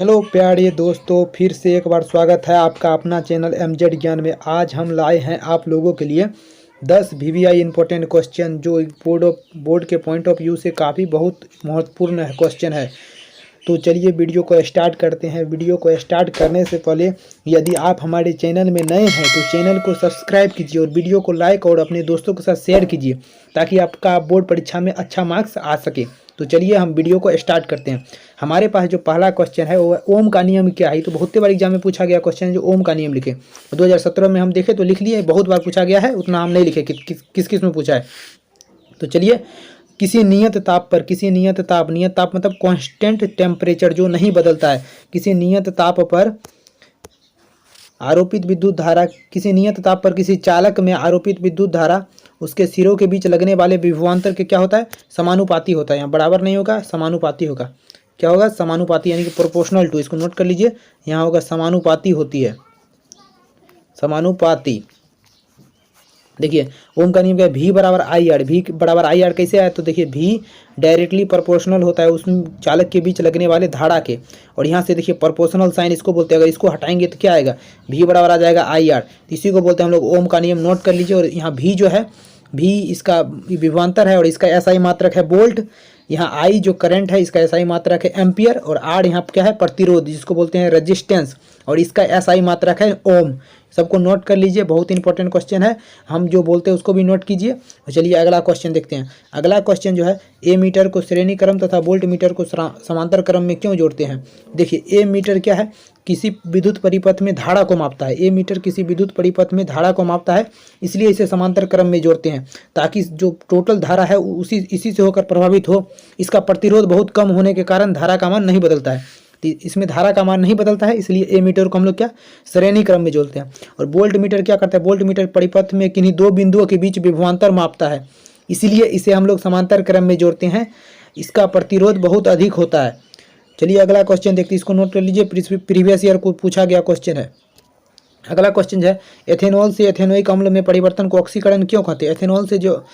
Hello प्यारे दोस्तों, फिर से एक बार स्वागत है आपका अपना चैनल एमजेड ज्ञान में। आज हम लाए हैं आप लोगों के लिए 10 वीवीआई इम्पोर्टेंट क्वेश्चन जो बोर्ड के पॉइंट ऑफ व्यू से काफ़ी बहुत महत्वपूर्ण क्वेश्चन है। तो चलिए वीडियो को स्टार्ट करते हैं। वीडियो को स्टार्ट करने से पहले यदि आप हमारे चैनल में नए हैं तो चैनल को सब्सक्राइब कीजिए और वीडियो को लाइक और अपने दोस्तों के साथ शेयर कीजिए ताकि आपका बोर्ड परीक्षा में अच्छा मार्क्स आ सके। तो चलिए हम वीडियो को स्टार्ट करते हैं। हमारे पास जो पहला क्वेश्चन है वो ओम का नियम क्या है। तो बहुत बार एग्जाम में पूछा गया क्वेश्चन है जो ओम का नियम लिखे। 2017 में हम देखे तो लिख लिए, बहुत बार पूछा गया है, उतना हम नहीं लिखे किस किस में पूछा है। तो चलिए, किसी नियत ताप पर नियत ताप मतलब कांस्टेंट टेम्परेचर जो नहीं बदलता है। किसी नियत ताप पर आरोपित विद्युत धारा, किसी नियत ताप पर किसी चालक में आरोपित विद्युत धारा उसके सिरों के बीच लगने वाले विभवांतर के क्या होता है, समानुपाती होता है। यहाँ बराबर नहीं होगा, समानुपाती होगा। क्या होगा, समानुपाती, यानी कि प्रोपोर्शनल टू। इसको नोट कर लीजिए, यहाँ होगा समानुपाती होती है, समानुपाती। देखिए ओम का नियम क्या है, V बराबर आई आर। V बराबर आई आर कैसे आया, तो देखिए V डायरेक्टली प्रोपोर्शनल होता है उस चालक के बीच लगने वाले धारा के। और यहाँ से देखिए प्रोपोर्शनल साइन इसको बोलते हैं, अगर इसको हटाएंगे तो क्या आएगा, V बराबर आ जाएगा आई आर। इसी को बोलते हैं हम लोग ओम का नियम। नोट कर लीजिए। और यहाँ V जो है, V इसका विभवांतर है और इसका एसआई मात्रक है वोल्ट। यहाँ I जो करंट है इसका एसआई मात्रक है एम्पियर। और R यहाँ क्या है, प्रतिरोध, जिसको बोलते हैं रेजिस्टेंस, और इसका एसआई मात्रक है ओम। सबको नोट कर लीजिए, बहुत इंपॉर्टेंट क्वेश्चन है। हम जो बोलते हैं उसको भी नोट कीजिए। चलिए अगला क्वेश्चन देखते हैं। अगला क्वेश्चन जो है, ए मीटर को श्रेणी क्रम तथा वोल्ट मीटर को समांतर क्रम में क्यों जोड़ते हैं। देखिए ए मीटर क्या है, किसी विद्युत परिपथ में धारा को मापता है। ए मीटर किसी विद्युत परिपथ में धारा को मापता है, इसलिए इसे समांतर क्रम में जोड़ते हैं ताकि जो टोटल धारा है इसी से होकर प्रभावित हो। इसका प्रतिरोध बहुत कम होने के कारण धारा का मान नहीं बदलता है। इसमें धारा का मान नहीं बदलता है, इसलिए ए मीटर को हम लोग क्या, श्रेणी क्रम में जोड़ते हैं। और वोल्ट मीटर क्या करता है, वोल्ट मीटर परिपथ में किन्हीं दो बिंदुओं के बीच विभवांतर मापता है, इसीलिए इसे हम लोग समांतर क्रम में जोड़ते हैं। इसका प्रतिरोध बहुत अधिक होता है। चलिए अगला क्वेश्चन देखते हैं, इसको नोट कर लीजिए, प्रीवियस ईयर को पूछा गया क्वेश्चन है। अगला क्वेश्चन है, एथेनॉल से एथेनोइक अम्ल में परिवर्तन को ऑक्सीकरण क्यों कहते हैं। एथेनॉल से जो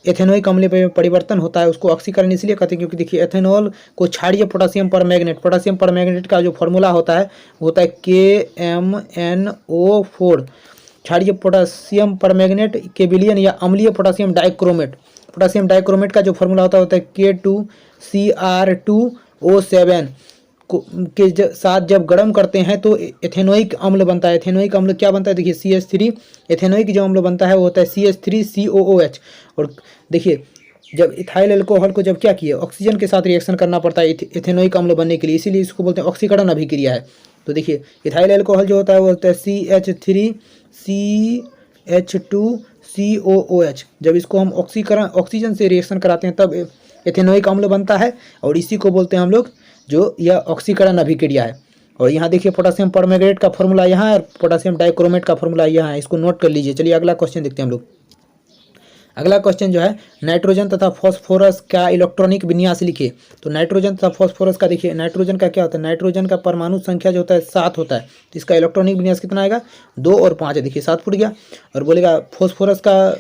एथेनोइक अम्ल में परिवर्तन होता है उसको ऑक्सीकरण इसलिए कहते हैं क्योंकि देखिए एथेनॉल को क्षारीय पोटासियम परमैंगनेट, पोटासियम परमैंगनेट का जो फॉर्मूला होता है वो होता है KMnO4। क्षारीय पोटासियम परमैंगनेट के विलयन या अम्लीय पोटासियम डाइक्रोमेट, पोटासियम डाइक्रोमेट का जो फॉर्मूला होता है K2Cr2O7 के साथ जब गर्म करते हैं तो एथेनोइक अम्ल बनता है। एथेनोइक अम्ल क्या बनता है, देखिए CH3। एथेनोइक जो अम्ल बनता है वो होता है CH3COOH। और देखिए जब इथाइल अल्कोहल को जब क्या किया, ऑक्सीजन के साथ रिएक्शन करना पड़ता है एथेनोइक अम्ल बनने के लिए, इसीलिए इसको बोलते हैं ऑक्सीकरण अभिक्रिया है। तो देखिए इथाइल अल्कोहल जो होता है वो होता है CH3CH2COOH। जब इसको हम ऑक्सीजन से रिएक्शन कराते हैं तब एथेनोइक अम्ल बनता है, और इसी को बोलते हैं हम लोग जो यह ऑक्सीकरण अभिक्रिया है। और यहाँ देखिए पोटासियम परमैंगनेट का फॉर्मूला यहाँ है और पोटासियम डाइक्रोमेट का फॉर्मूला यहाँ है, इसको नोट कर लीजिए। चलिए अगला क्वेश्चन देखते हैं हम लोग। अगला क्वेश्चन जो है, नाइट्रोजन तथा फॉस्फोरस का इलेक्ट्रॉनिक विन्यास लिखिए। तो नाइट्रोजन तथा फॉस्फोरस का देखिए, नाइट्रोजन का क्या होता है, नाइट्रोजन का परमाणु संख्या जो होता है 7 होता है, तो इसका इलेक्ट्रॉनिक विन्यास कितना आएगा, 2 और 5 है। देखिए 7 फुट गया। और बोलेगा फॉस्फोरस का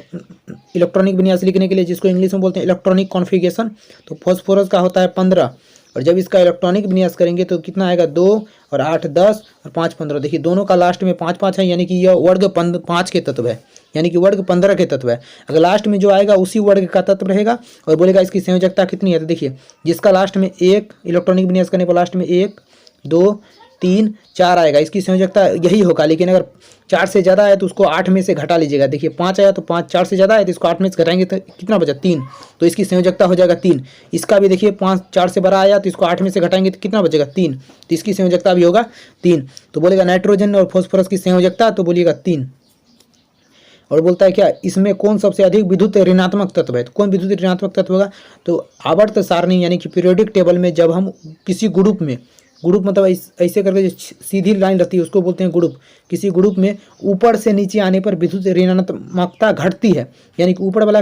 इलेक्ट्रॉनिक विन्यास लिखने के लिए, जिसको इंग्लिश में बोलते हैं इलेक्ट्रॉनिक कॉन्फ़िगरेशन, तो फॉस्फोरस का होता है 15। और जब इसका इलेक्ट्रॉनिक विन्यास करेंगे तो कितना आएगा, 2 और 8 10 और 5 15। देखिए दोनों का लास्ट में 5 5 है, यानी कि यह वर्ग 5 के तत्व है, यानी कि वर्ग 15 के तत्व है। अगर लास्ट में जो आएगा उसी वर्ग का तत्व रहेगा। और बोलेगा इसकी संयोजकता कितनी है, तो देखिए जिसका लास्ट में 1 इलेक्ट्रॉनिक विन्यास करने पर लास्ट में 1 2 3 4 आएगा, इसकी संयोजकता यही होगा। लेकिन अगर 4 से ज़्यादा है तो उसको 8 में से घटा लीजिएगा। देखिए 5 आया तो 5, 4 से ज़्यादा है तो इसको 8 में से घटाएंगे तो कितना बचा, 3, तो इसकी संयोजकता हो जाएगा 3। इसका भी देखिए 5 4 से बड़ा आया तो इसको 8 में से घटाएंगे तो कितना बचेगा, 3, तो इसकी संयोजकता भी होगा 3। तो बोलेगा नाइट्रोजन और फॉस्फोरस की संयोजकता, तो बोलिएगा 3। और बोलता है क्या, इसमें कौन सबसे अधिक विद्युत ऋणात्मक तत्व है। तो कौन विद्युत ऋणात्मक तत्व होगा, तो आवर्त सारणी यानी कि पीरियोडिक टेबल में जब हम किसी ग्रुप में, ग्रुप मतलब ऐसे करके जो सीधी लाइन रहती है उसको बोलते हैं ग्रुप। किसी ग्रुप में ऊपर से नीचे आने पर विद्युत ऋणात्मकता घटती है, यानी कि ऊपर वाला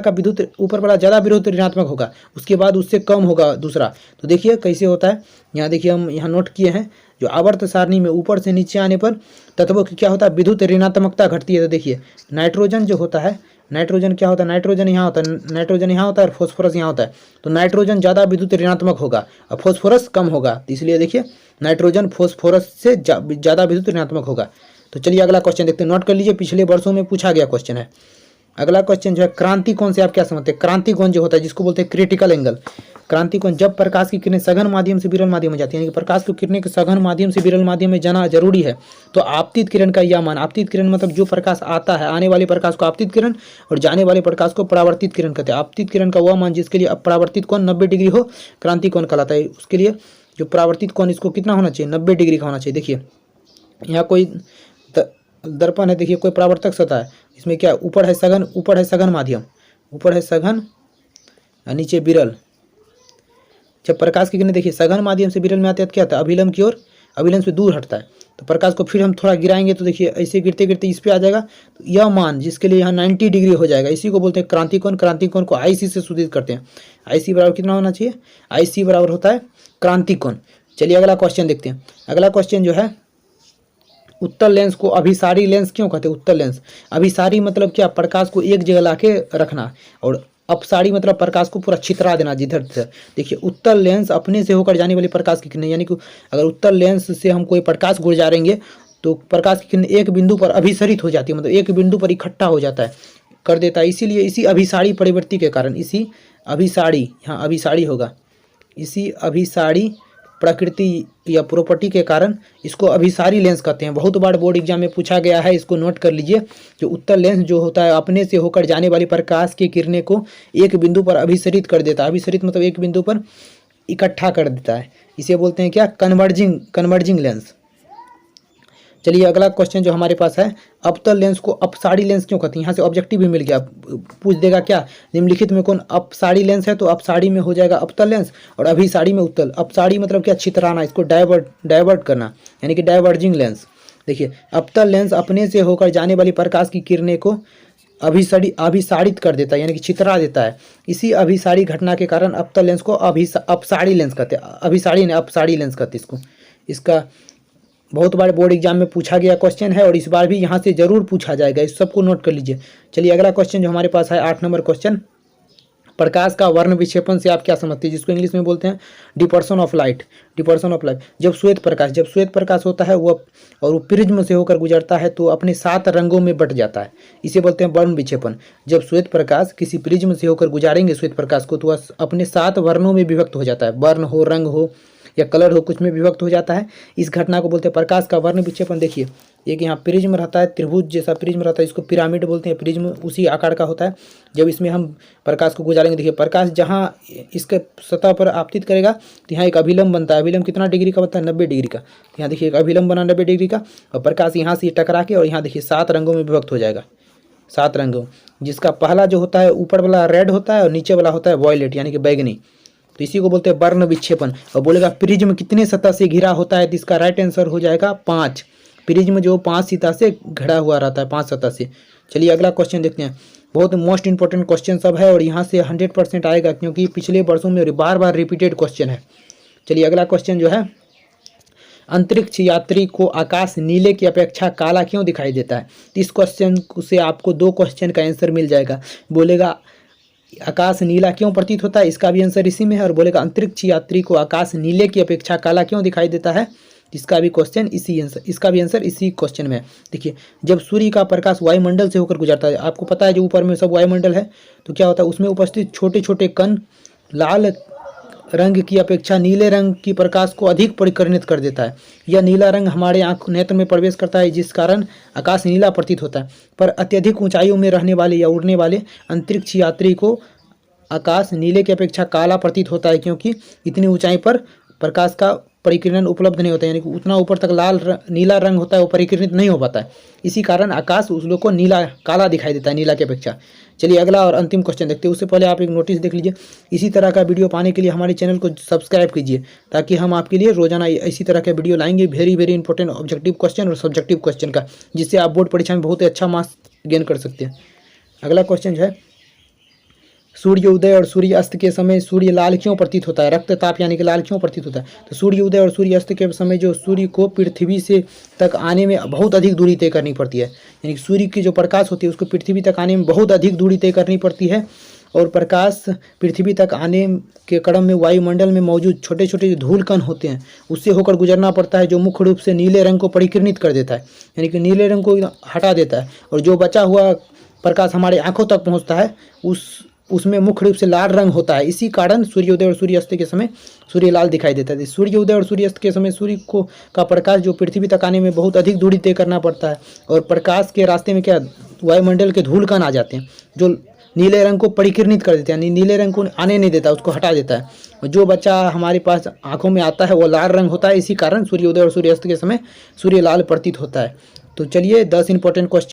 ज़्यादा विद्युत ऋणात्मक होगा, उसके बाद उससे कम होगा दूसरा। तो देखिए कैसे होता है, यहाँ देखिए हम यहाँ नोट किए हैं, जो आवर्त सारणी में ऊपर से नीचे आने पर तत्वों की क्या होता है, विद्युत ऋणात्मकता घटती है। तो देखिए नाइट्रोजन जो होता है नाइट्रोजन क्या होता है, नाइट्रोजन यहाँ होता है, नाइट्रोजन यहाँ होता है और फॉस्फोरस यहाँ होता है। तो नाइट्रोजन ज़्यादा विद्युत ऋणात्मक होगा और फॉस्फोरस कम होगा, तो इसलिए देखिए नाइट्रोजन फॉस्फोरस से ज़्यादा विद्युत ऋणात्मक होगा। तो चलिए अगला क्वेश्चन देखते हैं, नोट कर लीजिए, पिछले वर्षों में पूछा गया क्वेश्चन है। अगला क्वेश्चन जो है क्रांति कोण से आप क्या समझते हैं। क्रांति कोण जो होता है जिसको बोलते हैं क्रिटिकल एंगल। क्रांति कोण जब प्रकाश की किरणें सघन माध्यम से विरल माध्यम में जाती है, यानी कि प्रकाश की किरणें के सघन माध्यम से विरल माध्यम में जाना जरूरी है, तो आपतित किरण का यह मान, आपतित किरण मतलब जो प्रकाश आता है, आने वाले प्रकाश को आपतित किरण और जाने वाले प्रकाश को परावर्तित किरण कहते हैं। आपतित किरण का वह मान जिसके लिए परावर्तित कोण 90 डिग्री हो क्रांति कोण कहलाता है। उसके लिए जो परावर्तित कोण इसको कितना होना चाहिए, 90 डिग्री का होना चाहिए। देखिए यहाँ कोई दर्पण है, देखिए कोई परावर्तक सतह है, इसमें क्या ऊपर है सघन माध्यम, ऊपर है सघन नीचे विरल। जब प्रकाश की किरणें देखिए सघन माध्यम से विरल में आते हैं क्या होता है, अभिलंब की ओर, अभिलंब से दूर हटता है, तो प्रकाश को फिर हम थोड़ा गिराएंगे तो देखिए ऐसे गिरते गिरते इस पे आ जाएगा, तो यह मान जिसके लिए यहाँ 90 डिग्री हो जाएगा, इसी को बोलते हैं क्रांति कोण। क्रांति कोण को IC से सूचित करते हैं। IC बराबर कितना होना चाहिए, IC बराबर होता है क्रांति कोण। चलिए अगला क्वेश्चन देखते हैं। अगला क्वेश्चन जो है उत्तल लेंस को अभिसारी लेंस क्यों कहते हैं। उत्तल लेंस, अभिसारी मतलब क्या, प्रकाश को एक जगह लाके रखना, और अपसारी मतलब प्रकाश को पूरा छितरा देना जिधर तिधर। देखिए उत्तल लेंस अपने से होकर जाने वाली प्रकाश की किरणें, यानी कि अगर उत्तल लेंस से हम कोई प्रकाश गुजारेंगे तो प्रकाश की किरणें एक बिंदु पर अभिसरित हो जाती है, मतलब एक बिंदु पर इकट्ठा हो जाता है, कर देता है। इसीलिए इसी अभिसारी परिवर्ती के कारण, इसी अभिसारी, यहाँ अभिसारी होगा, इसी अभिसारी प्रकृति या प्रॉपर्टी के कारण इसको अभिसारी लेंस कहते हैं। बहुत बार बोर्ड एग्जाम में पूछा गया है, इसको नोट कर लीजिए। जो उत्तल लेंस जो होता है अपने से होकर जाने वाली प्रकाश की किरणें को एक बिंदु पर अभिसरित कर देता है। अभिसरित मतलब एक बिंदु पर इकट्ठा कर देता है, इसे बोलते हैं क्या, कन्वर्जिंग लेंस। चलिए अगला क्वेश्चन जो हमारे पास है, अवतल लेंस को अपसारी लेंस क्यों कहते हैं। यहाँ से ऑब्जेक्टिव भी मिल गया, पूछ देगा क्या, निम्नलिखित में कौन अपसारी लेंस है, तो अपसारी में हो जाएगा अवतल लेंस और अभिसारी में उत्तल। अपसारी मतलब क्या, छितराना, इसको डाइवर्ट करना, यानी कि डाइवर्जिंग लेंस। देखिए अवतल लेंस अपने से होकर जाने वाली प्रकाश की किरणें को अभिसारित कर देता है, यानी कि छितरा देता है। इसी अभिसारी घटना के कारण अवतल लेंस को अपसारी लेंस कहते हैं। अभिसारी ने अपसारी लेंस कहते हैं इसको। इसका बहुत बार बोर्ड एग्जाम में पूछा गया क्वेश्चन है और इस बार भी यहाँ से जरूर पूछा जाएगा, इस सबको नोट कर लीजिए। चलिए अगला क्वेश्चन जो हमारे पास है 8 नंबर क्वेश्चन, प्रकाश का वर्ण विक्षेपण से आप क्या समझते हैं, जिसको इंग्लिश में बोलते हैं डिपर्सन ऑफ लाइट। डिपर्सन ऑफ लाइट, जब श्वेत प्रकाश होता है वो और वो प्रिज्म से होकर गुजरता है तो अपने 7 रंगों में बट जाता है, इसे बोलते हैं वर्ण विक्षेपण। जब श्वेत प्रकाश किसी प्रिज्म से होकर गुजारेंगे श्वेत प्रकाश को, तो वह अपने 7 वर्णों में विभक्त हो जाता है, वर्ण हो, रंग हो या कलर हो, कुछ में विभक्त हो जाता है। इस घटना को बोलते हैं प्रकाश का वर्ण विक्षेपण। देखिए एक यहाँ प्रिज्म रहता है, त्रिभुज जैसा प्रिज्म रहता है, इसको पिरामिड बोलते हैं। प्रिज्म उसी आकार का होता है। जब इसमें हम प्रकाश को गुजारेंगे, देखिए प्रकाश जहाँ इसके सतह पर आपतित करेगा तो यहाँ एक अभिलंब बनता है। अभिलंब कितना डिग्री का बनता है, 90 डिग्री का। यहाँ देखिए एक अभिलंब बना 90 डिग्री का, और प्रकाश यहाँ से टकरा के और यहाँ देखिए 7 रंगों में विभक्त हो जाएगा, 7 रंगों, जिसका पहला जो होता है ऊपर वाला रेड होता है और नीचे वाला होता है वॉयलेट, यानी कि बैगनी। तो इसी को बोलते हैं वर्ण विक्षेपण। और बोलेगा प्रिज्म कितने सतह से घिरा होता है, तो इसका राइट आंसर हो जाएगा 5। प्रिज्म जो 5 सतह से घिरा हुआ रहता है, 5 सतह से। चलिए अगला क्वेश्चन देखते हैं, बहुत मोस्ट इंपॉर्टेंट क्वेश्चन सब है और यहाँ से 100% आएगा, क्योंकि पिछले वर्षों में बार बार रिपीटेड क्वेश्चन है। चलिए अगला क्वेश्चन जो है, अंतरिक्ष यात्री को आकाश नीले की अपेक्षा काला क्यों दिखाई देता है। तो इस क्वेश्चन से आपको 2 क्वेश्चन का आंसर मिल जाएगा। बोलेगा आकाश नीला क्यों प्रतीत होता है, इसका भी आंसर इसी में है, और बोलेगा अंतरिक्ष यात्री को आकाश नीले की अपेक्षा काला क्यों दिखाई देता है, इसका भी क्वेश्चन इसका भी आंसर इसी क्वेश्चन में है। देखिए जब सूर्य का प्रकाश वायुमंडल से होकर गुजरता है, आपको पता है जो ऊपर में सब वायुमंडल है, तो क्या होता है उसमें उपस्थित छोटे छोटे कण लाल रंग की अपेक्षा नीले रंग की प्रकाश को अधिक परिकर्णित कर देता है। यह नीला रंग हमारे आँख नेत्र में प्रवेश करता है, जिस कारण आकाश नीला प्रतीत होता है। पर अत्यधिक ऊंचाइयों में रहने वाले या उड़ने वाले अंतरिक्ष यात्री को आकाश नीले की अपेक्षा काला प्रतीत होता है, क्योंकि इतनी ऊंचाई पर प्रकाश का परिकिरण उपलब्ध नहीं होता है, यानी कि उतना ऊपर तक नीला रंग होता है वो परिकिरणित नहीं हो पाता है। इसी कारण आकाश उस लोग को काला दिखाई देता है नीला की अपेक्षा। चलिए अगला और अंतिम क्वेश्चन देखते हैं, उससे पहले आप एक नोटिस देख लीजिए। इसी तरह का वीडियो पाने के लिए हमारे चैनल को सब्सक्राइब कीजिए, ताकि हम आपके लिए रोजाना इसी तरह का वीडियो लाएंगे, वेरी इंपॉर्टेंट ऑब्जेक्टिव क्वेश्चन और सब्जेक्टिव क्वेश्चन का, जिससे आप बोर्ड परीक्षा में बहुत ही अच्छा मार्क्स गेन कर सकते हैं। अगला क्वेश्चन जो है, सूर्य उदय और सूर्य अस्त के समय सूर्य लाल क्यों प्रतीत होता है? रक्तताप यानी कि लाल क्यों प्रतीत होता है? तो सूर्य उदय और सूर्य अस्त के समय जो सूर्य को पृथ्वी से तक आने में बहुत अधिक दूरी तय करनी पड़ती है, यानी कि सूर्य की जो प्रकाश होती है उसको पृथ्वी तक आने में बहुत अधिक दूरी तय करनी पड़ती है। और प्रकाश पृथ्वी तक आने के क्रम में वायुमंडल में मौजूद छोटे छोटे जो धूल कण होते हैं उससे होकर गुजरना पड़ता है, जो मुख्य रूप से नीले रंग को परिकीर्णित कर देता है, यानी कि नीले रंग को हटा देता है। और जो बचा हुआ प्रकाश हमारे आँखों तक पहुँचता है उसमें मुख्य रूप से लाल रंग होता है। इसी कारण सूर्योदय और सूर्यास्त के समय सूर्य लाल दिखाई देता है। सूर्योदय और सूर्यास्त के समय सूर्य को का प्रकाश जो पृथ्वी तक आने में बहुत अधिक दूरी तय करना पड़ता है, और प्रकाश के रास्ते में क्या वायुमंडल के धूल कण आ जाते हैं जो नीले रंग को परिकीर्णित कर देते हैं, यानी नीले रंग को आने नहीं देता, उसको हटा देता है। और जो बच्चा हमारे पास आँखों में आता है वो लाल रंग होता है। इसी कारण सूर्योदय और सूर्यास्त के समय सूर्य लाल प्रतीत होता है। तो चलिए 10 इंपॉर्टेंट क्वेश्चन